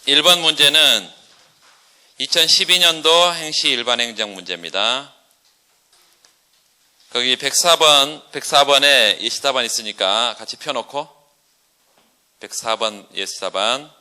1번 문제는 2012년도 행시 일반행정 문제입니다. 거기 104번에 예시답안 있으니까 같이 펴놓고 104번 예시답안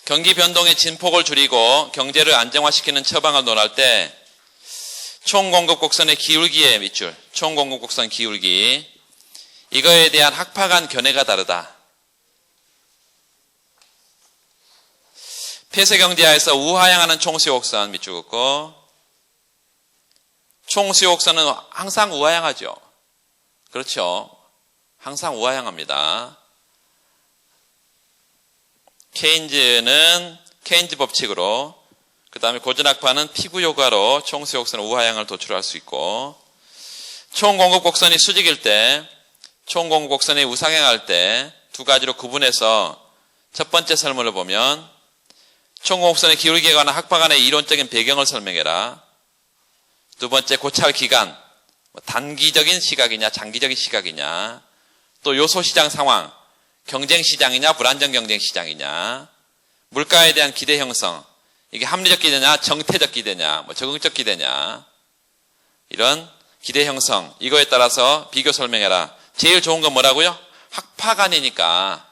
경기 변동의 진폭을 줄이고 경제를 안정화시키는 처방을 논할 때 총공급 곡선의 기울기의 밑줄, 총공급 곡선 기울기, 이거에 대한 학파 간 견해가 다르다. 폐쇄경제하에서 우하향하는 총수요곡선 밑줄 긋고, 총수요곡선은 항상 우하향하죠. 그렇죠. 항상 우하향합니다. 케인즈는 케인즈 법칙으로, 그 다음에 고전학파는 피구효과로 총수요곡선의 우하향을 도출할 수 있고, 총공급 곡선이 수직일 때, 총공급 곡선이 우상향할 때 두 가지로 구분해서 첫 번째 설문을 보면 총공급선의 기울기에 관한 학파 간의 이론적인 배경을 설명해라. 두 번째 고찰 기간, 단기적인 시각이냐 장기적인 시각이냐, 또 요소시장 상황, 경쟁시장이냐 불안정 경쟁시장이냐, 물가에 대한 기대 형성, 이게 합리적 기대냐 정태적 기대냐 적응적 기대냐, 이런 기대 형성, 이거에 따라서 비교 설명해라. 제일 좋은 건 뭐라고요? 학파간이니까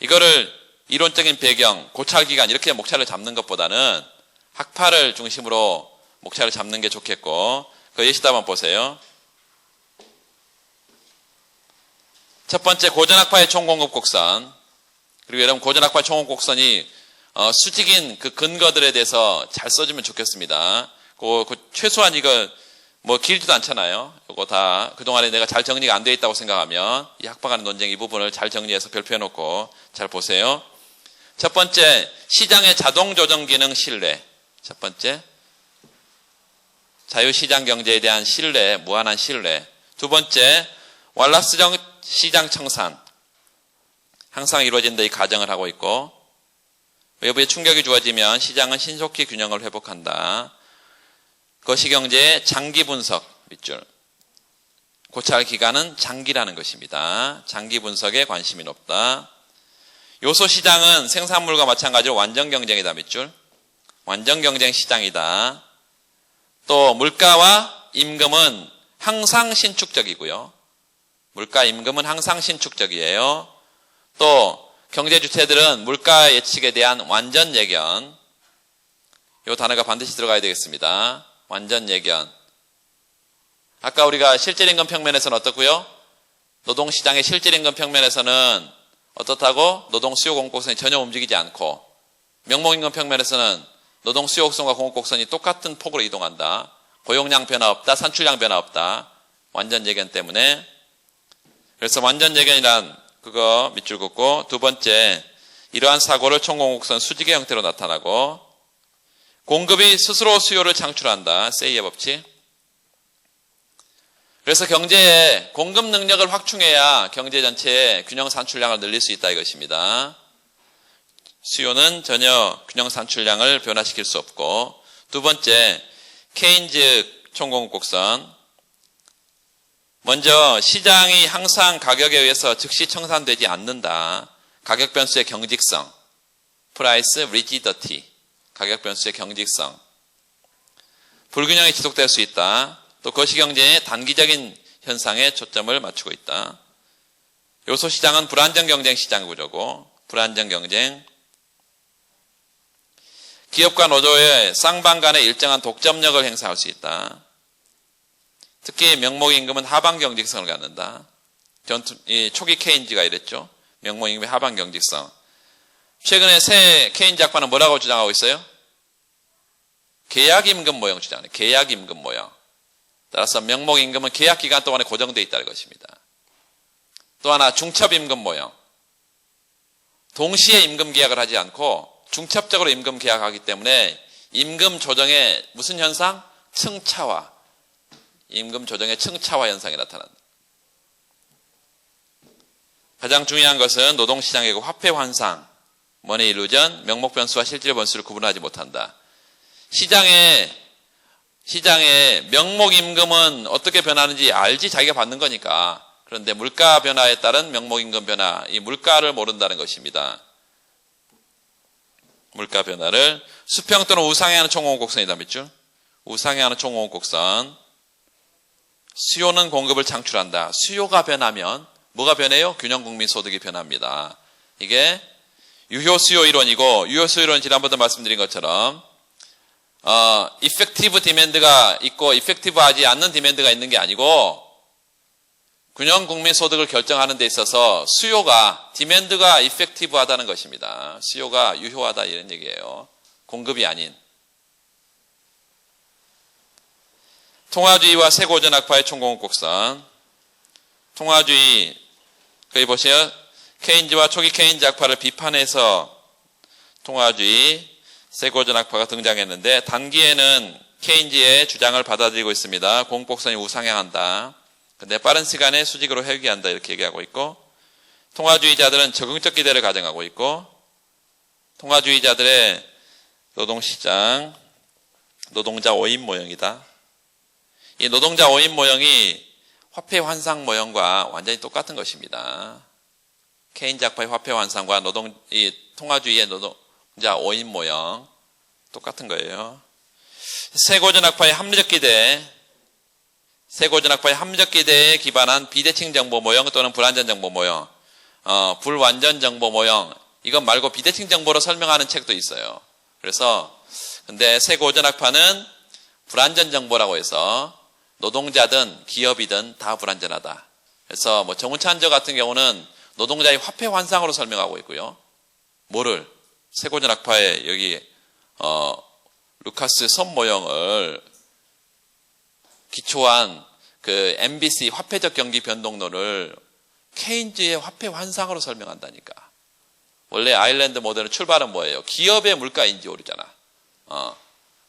이거를 이론적인 배경, 고찰기간 이렇게 목차를 잡는 것보다는 학파를 중심으로 목차를 잡는 게 좋겠고, 그 예시답 한번 보세요. 첫 번째 고전학파의 총공급 곡선, 그리고 여러분 고전학파의 총공급 곡선이 수직인 그 근거들에 대해서 잘 써주면 좋겠습니다. 그 최소한 이거 길지도 않잖아요. 이거 다 그동안에 내가 잘 정리가 안 되어 있다고 생각하면 이 학파 간의 논쟁 이 부분을 잘 정리해서 별표해 놓고 잘 보세요. 첫 번째, 시장의 자동 조정 기능 신뢰. 첫 번째, 자유시장 경제에 대한 신뢰, 무한한 신뢰. 두 번째, 왈라스 시장 청산. 항상 이루어진다 이 가정을 하고 있고, 외부의 충격이 주어지면 시장은 신속히 균형을 회복한다. 거시경제의 장기 분석 밑줄. 고찰 기간은 장기라는 것입니다. 장기 분석에 관심이 높다. 요소시장은 생산물과 마찬가지로 완전 경쟁이다 밑줄. 완전 경쟁 시장이다. 또 물가와 임금은 항상 신축적이고요. 물가 임금은 항상 신축적이에요. 또 경제 주체들은 물가 예측에 대한 완전 예견, 이 단어가 반드시 들어가야 되겠습니다. 완전 예견. 아까 우리가 실질임금 평면에서는 어떻고요? 노동시장의 실질임금 평면에서는 어떻다고? 노동수요 공급곡선이 전혀 움직이지 않고, 명목임금 평면에서는 노동수요 곡선과 공급곡선이 똑같은 폭으로 이동한다. 고용량 변화 없다. 산출량 변화 없다. 완전 예견 때문에. 그래서 완전 예견이란 그거 밑줄 긋고, 두 번째, 이러한 사고를 총공급곡선 수직의 형태로 나타나고, 공급이 스스로 수요를 창출한다. 세이의 법칙. 그래서 경제의 공급 능력을 확충해야 경제 전체의 균형 산출량을 늘릴 수 있다 이것입니다. 수요는 전혀 균형 산출량을 변화시킬 수 없고, 두 번째, 케인즈 총공급 곡선. 먼저 시장이 항상 가격에 의해서 즉시 청산되지 않는다. 가격 변수의 경직성, price rigidity, 가격 변수의 경직성. 불균형이 지속될 수 있다. 또 거시경제의 단기적인 현상에 초점을 맞추고 있다. 요소시장은 불안정 경쟁 시장 구조고, 불안정 경쟁. 기업과 노조의 쌍방 간의 일정한 독점력을 행사할 수 있다. 특히 명목임금은 하방 경직성을 갖는다. 초기 케인즈가 이랬죠. 명목임금의 하방 경직성. 최근에 새 케인즈 학파는 뭐라고 주장하고 있어요? 계약임금 모형 주장해요. 계약임금 모형. 따라서 명목임금은 계약기간 동안에 고정되어 있다는 것입니다. 또 하나 중첩임금 모형. 동시에 임금 계약을 하지 않고 중첩적으로 임금 계약하기 때문에 임금 조정의 무슨 현상? 층차화. 임금 조정의 층차화 현상이 나타난다. 가장 중요한 것은 노동시장의 화폐 환상, 머니 일루전, 명목 변수와 실질 변수를 구분하지 못한다. 시장의 명목 임금은 어떻게 변하는지 알지 자기가 받는 거니까. 그런데 물가 변화에 따른 명목 임금 변화, 이 물가를 모른다는 것입니다. 물가 변화를 수평 또는 우상향하는 총공급 곡선이다 밑줄. 우상향하는 총공급 곡선. 수요는 공급을 창출한다. 수요가 변하면 뭐가 변해요? 균형 국민 소득이 변합니다. 이게 유효 수요 이론이고, 유효 수요 이론은 지난번도 말씀드린 것처럼 이펙티브 디맨드가 있고 이펙티브하지 않는 디맨드가 있는 게 아니고, 균형 국민 소득을 결정하는 데 있어서 수요가, 디맨드가 이펙티브하다는 것입니다. 수요가 유효하다 이런 얘기예요. 공급이 아닌. 통화주의와 세고전 악파의 총공급 곡선. 통화주의, 거기 보세요. 케인즈와 초기 케인즈 악파를 비판해서 통화주의, 세고전 악파가 등장했는데, 단기에는 케인즈의 주장을 받아들이고 있습니다. 공급곡선이 우상향한다. 근데 빠른 시간에 수직으로 회귀한다 이렇게 얘기하고 있고, 통화주의자들은 적응적 기대를 가정하고 있고, 통화주의자들의 노동시장, 노동자 5인 모형이다. 이 노동자 5인 모형이 화폐 환상 모형과 완전히 똑같은 것입니다. 케인즈 악파의 화폐 환상과 이 통화주의의 노동자 5인 모형 똑같은 거예요. 세고전 악파의 합리적 기대, 세고전 악파의 합리적 기대에 기반한 비대칭 정보 모형 또는 불완전 정보 모형, 불완전 정보 모형, 이것 말고 비대칭 정보로 설명하는 책도 있어요. 그래서 근데 세고전 악파는 불완전 정보라고 해서 노동자든 기업이든 다 불완전하다. 그래서 뭐 정운찬저 같은 경우는 노동자의 화폐 환상으로 설명하고 있고요. 뭐를? 세고전 악파의 여기 루카스 선 모형을 기초한 그 MBC 화폐적 경기 변동론을 케인즈의 화폐 환상으로 설명한다니까. 원래 아일랜드 모델의 출발은 뭐예요? 기업의 물가 인지 오류잖아.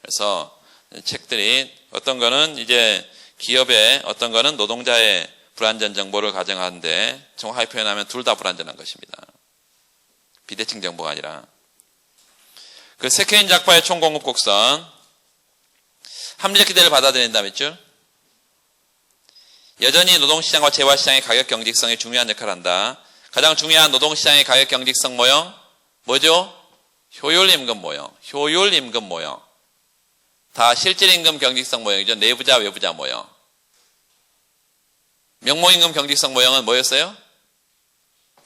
그래서 책들이 어떤 거는 이제 기업의, 어떤 거는 노동자의 불완전 정보를 가정하는데, 정확하게 표현하면 둘 다 불완전한 것입니다. 비대칭 정보가 아니라. 그 세케인즈 악파의 총공급 곡선, 합리적 기대를 받아들인다 밑줄. 여전히 노동시장과 재화시장의 가격 경직성이 중요한 역할을 한다. 가장 중요한 노동시장의 가격 경직성 모형 뭐죠? 효율임금 모형. 효율임금 모형. 다 실질임금 경직성 모형이죠. 내부자 외부자 모형. 명목임금 경직성 모형은 뭐였어요?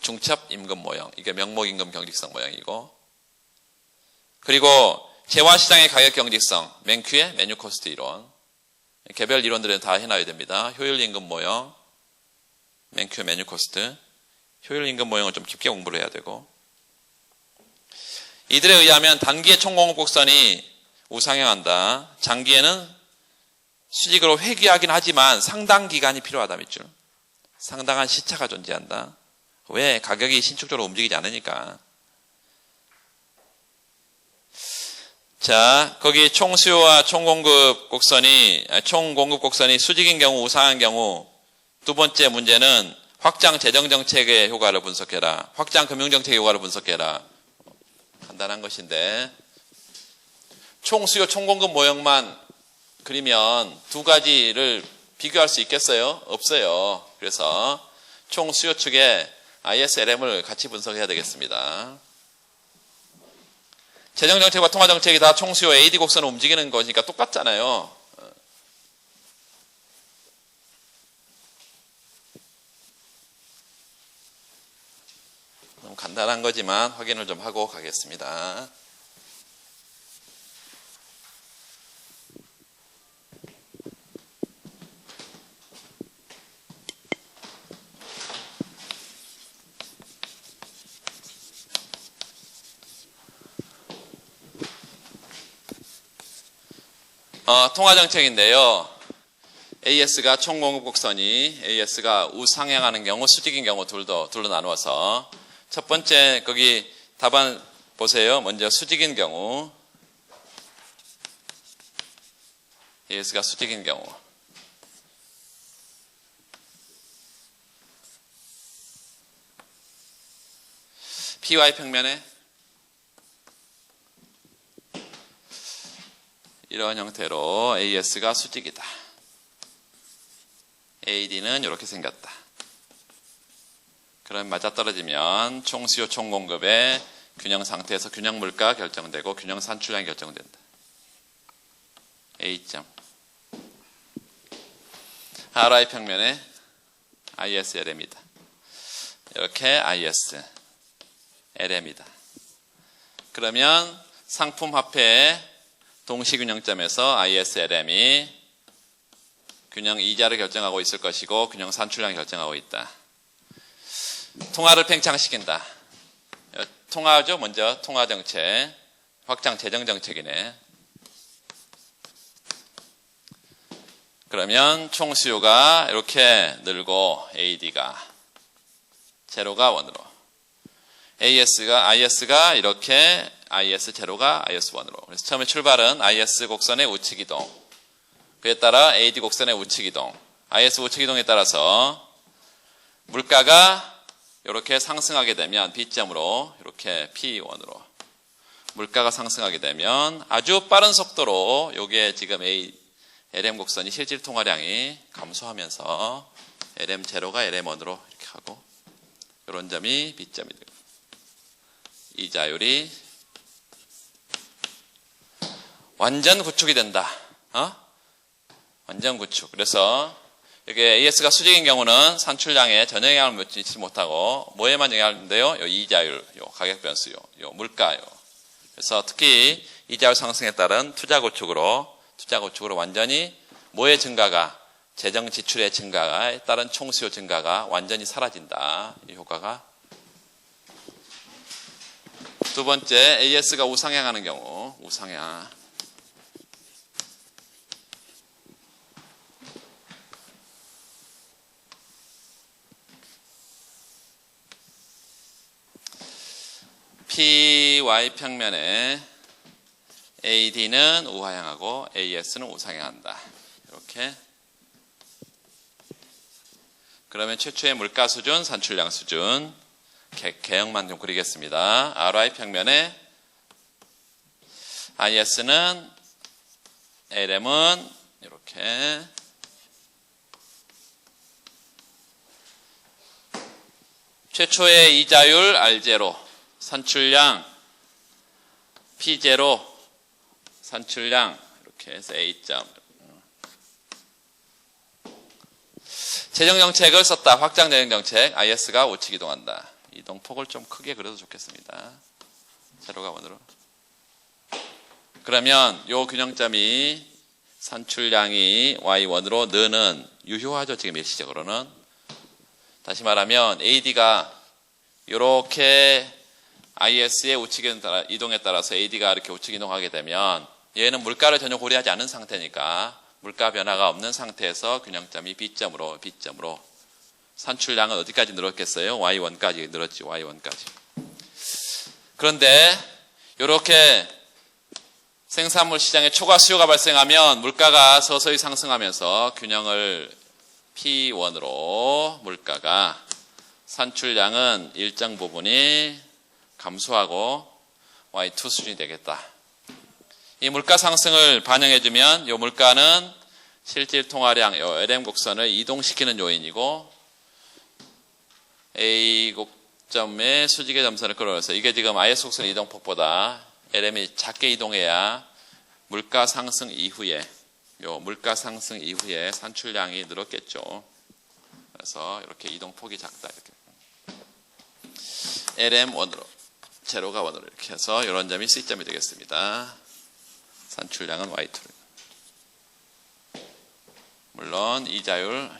중첩임금 모형. 이게 명목임금 경직성 모형이고, 그리고 재화시장의 가격 경직성, 맨큐의 메뉴 코스트 이론. 개별 이론들은 다 해놔야 됩니다. 효율임금 모형, 맨큐의 메뉴 코스트. 효율임금 모형은 좀 깊게 공부를 해야 되고, 이들에 의하면 단기의 총공급 곡선이 우상향한다. 장기에는 수직으로 회귀하긴 하지만 상당 기간이 필요하다 밑줄. 상당한 시차가 존재한다. 왜? 가격이 신축적으로 움직이지 않으니까. 자, 거기 총수요와 총공급 곡선이 수직인 경우, 우상한 경우. 두 번째 문제는 확장 재정정책의 효과를 분석해라. 확장 금융정책의 효과를 분석해라. 간단한 것인데, 총수요, 총공급 모형만 그리면 두 가지를 비교할 수 있겠어요? 없어요. 그래서 총수요 측에 ISLM을 같이 분석해야 되겠습니다. 재정정책과 통화정책이 다 총수요 AD 곡선을 움직이는 거니까 똑같잖아요. 너무 간단한 거지만 확인을 좀 하고 가겠습니다. 통화정책인데요. AS가 총공급 곡선이 AS가 우상향하는 경우, 수직인 경우 둘로 나누어서, 첫 번째 거기 답안 보세요. 먼저 수직인 경우, AS가 수직인 경우, PY 평면에 이런 형태로 AS가 수직이다. AD는 이렇게 생겼다. 그럼 맞아떨어지면 총수요 총공급의 균형 상태에서 균형 물가 결정되고 균형 산출량이 결정된다. A점. RI 평면에 IS LM이다. 이렇게 IS LM이다. 그러면 상품 화폐 동시균형점에서 IS LM이 균형 이자를 결정하고 있을 것이고 균형 산출량을 결정하고 있다. 통화를 팽창시킨다. 통화죠. 먼저 통화정책, 확장 재정정책이네. 그러면 총 수요가 이렇게 늘고 AD가 제로가 원으로, IS가 이렇게 IS 제로가 IS 원으로. 그래서 처음에 출발은 IS 곡선의 우측 이동, 그에 따라 AD 곡선의 우측 이동, IS 우측 이동에 따라서 물가가 이렇게 상승하게 되면 B점으로 이렇게 P1으로 물가가 상승하게 되면 아주 빠른 속도로 요게 지금 LM 곡선이 실질 통화량이 감소하면서 LM0가 LM1으로 이렇게 하고 이런 점이 B점이 되고 이자율이 완전 구축이 된다. 완전 구축. 그래서 이게 AS가 수직인 경우는 산출량에 전혀 영향을 미치지 못하고 뭐에만 영향을 주는데요? 요 이자율, 요 가격 변수, 요 물가요. 그래서 특히 이자율 상승에 따른 투자 구축으로 완전히 뭐의 증가가, 재정 지출의 증가에 따른 총수요 증가가 완전히 사라진다. 이 효과가. 두 번째, AS가 우상향하는 경우, 우상향. PY 평면에 AD는 우하향하고 AS는 우상향한다. 이렇게. 그러면 최초의 물가 수준, 산출량 수준, 개형만 좀 그리겠습니다. RY 평면에 IS는 LM은 이렇게 최초의 이자율 R0, 산출량 P0, 산출량 이렇게 해서 A점. 재정정책을 썼다. 확장 재정정책. IS가 우측 이동한다. 이동폭을 좀 크게 그려도 좋겠습니다. 제로가 원으로. 그러면 요 균형점이 산출량이 Y1으로 느는 유효하죠. 지금 일시적으로는. 다시 말하면 AD가 이렇게 IS의 우측 이동에 따라서 AD가 이렇게 우측 이동하게 되면 얘는 물가를 전혀 고려하지 않은 상태니까 물가 변화가 없는 상태에서 균형점이 B점으로 산출량은 어디까지 늘었겠어요? Y1까지 늘었지. Y1까지. 그런데 이렇게 생산물 시장에 초과 수요가 발생하면 물가가 서서히 상승하면서 균형을 P1으로 물가가 산출량은 일정 부분이 감소하고 Y2 수준이 되겠다. 이 물가 상승을 반영해주면 이 물가는 실질 통화량, 이 LM 곡선을 이동시키는 요인이고 A 곡점의 수직의 점선을 끌어올려서 이게 지금 IS 곡선 이동폭보다 LM이 작게 이동해야 물가 상승 이후에 산출량이 늘었겠죠. 그래서 이렇게 이동폭이 작다. 이렇게. LM 원으로, 제로가 원으로 이렇게 해서 이런 점이 C점이 되겠습니다. 산출량은 Y2. 물론 이자율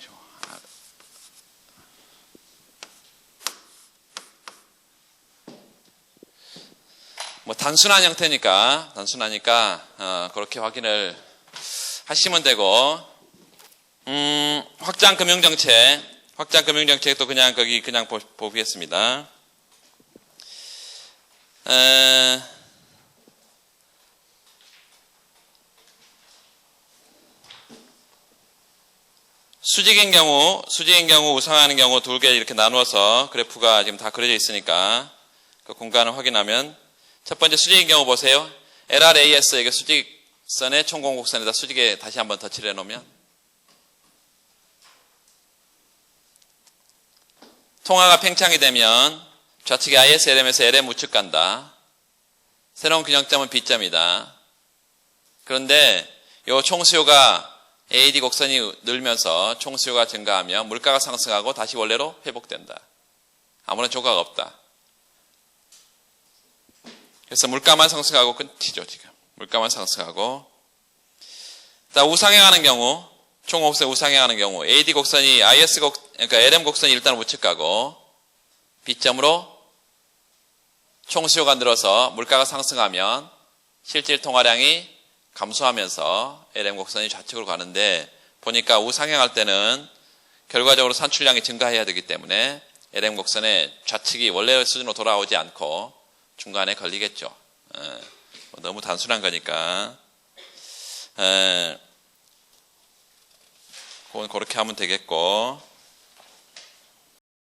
뭐 단순한 형태니까 그렇게 확인을 하시면 되고 확장 금융정책도 그냥 거기 그냥 보겠습니다. 수직인 경우 우상하는 경우 두 개 이렇게 나누어서 그래프가 지금 다 그려져 있으니까 그 공간을 확인하면 첫 번째 수직인 경우 보세요. LRAS 이게 수직 선의 총공곡선에다 수직에 다시 한번 덧칠을 해놓으면 통화가 팽창이 되면 좌측에 ISLM에서 LM 우측 간다. 새로운 균형점은 B점이다. 그런데 이 총수요가 AD 곡선이 늘면서 총수요가 증가하면 물가가 상승하고 다시 원래로 회복된다. 아무런 조각 없다. 그래서 물가만 상승하고 끝이죠, 지금. 물가만 상승하고. 우상향하는 경우, 총곡선 우상향하는 경우, AD 곡선이 그러니까 LM 곡선이 일단 우측 가고, B점으로 총수요가 늘어서 물가가 상승하면 실질 통화량이 감소하면서 LM 곡선이 좌측으로 가는데, 보니까 우상향할 때는 결과적으로 산출량이 증가해야 되기 때문에 LM 곡선의 좌측이 원래 수준으로 돌아오지 않고 중간에 걸리겠죠. 너무 단순한 거니까. 그건 그렇게 하면 되겠고.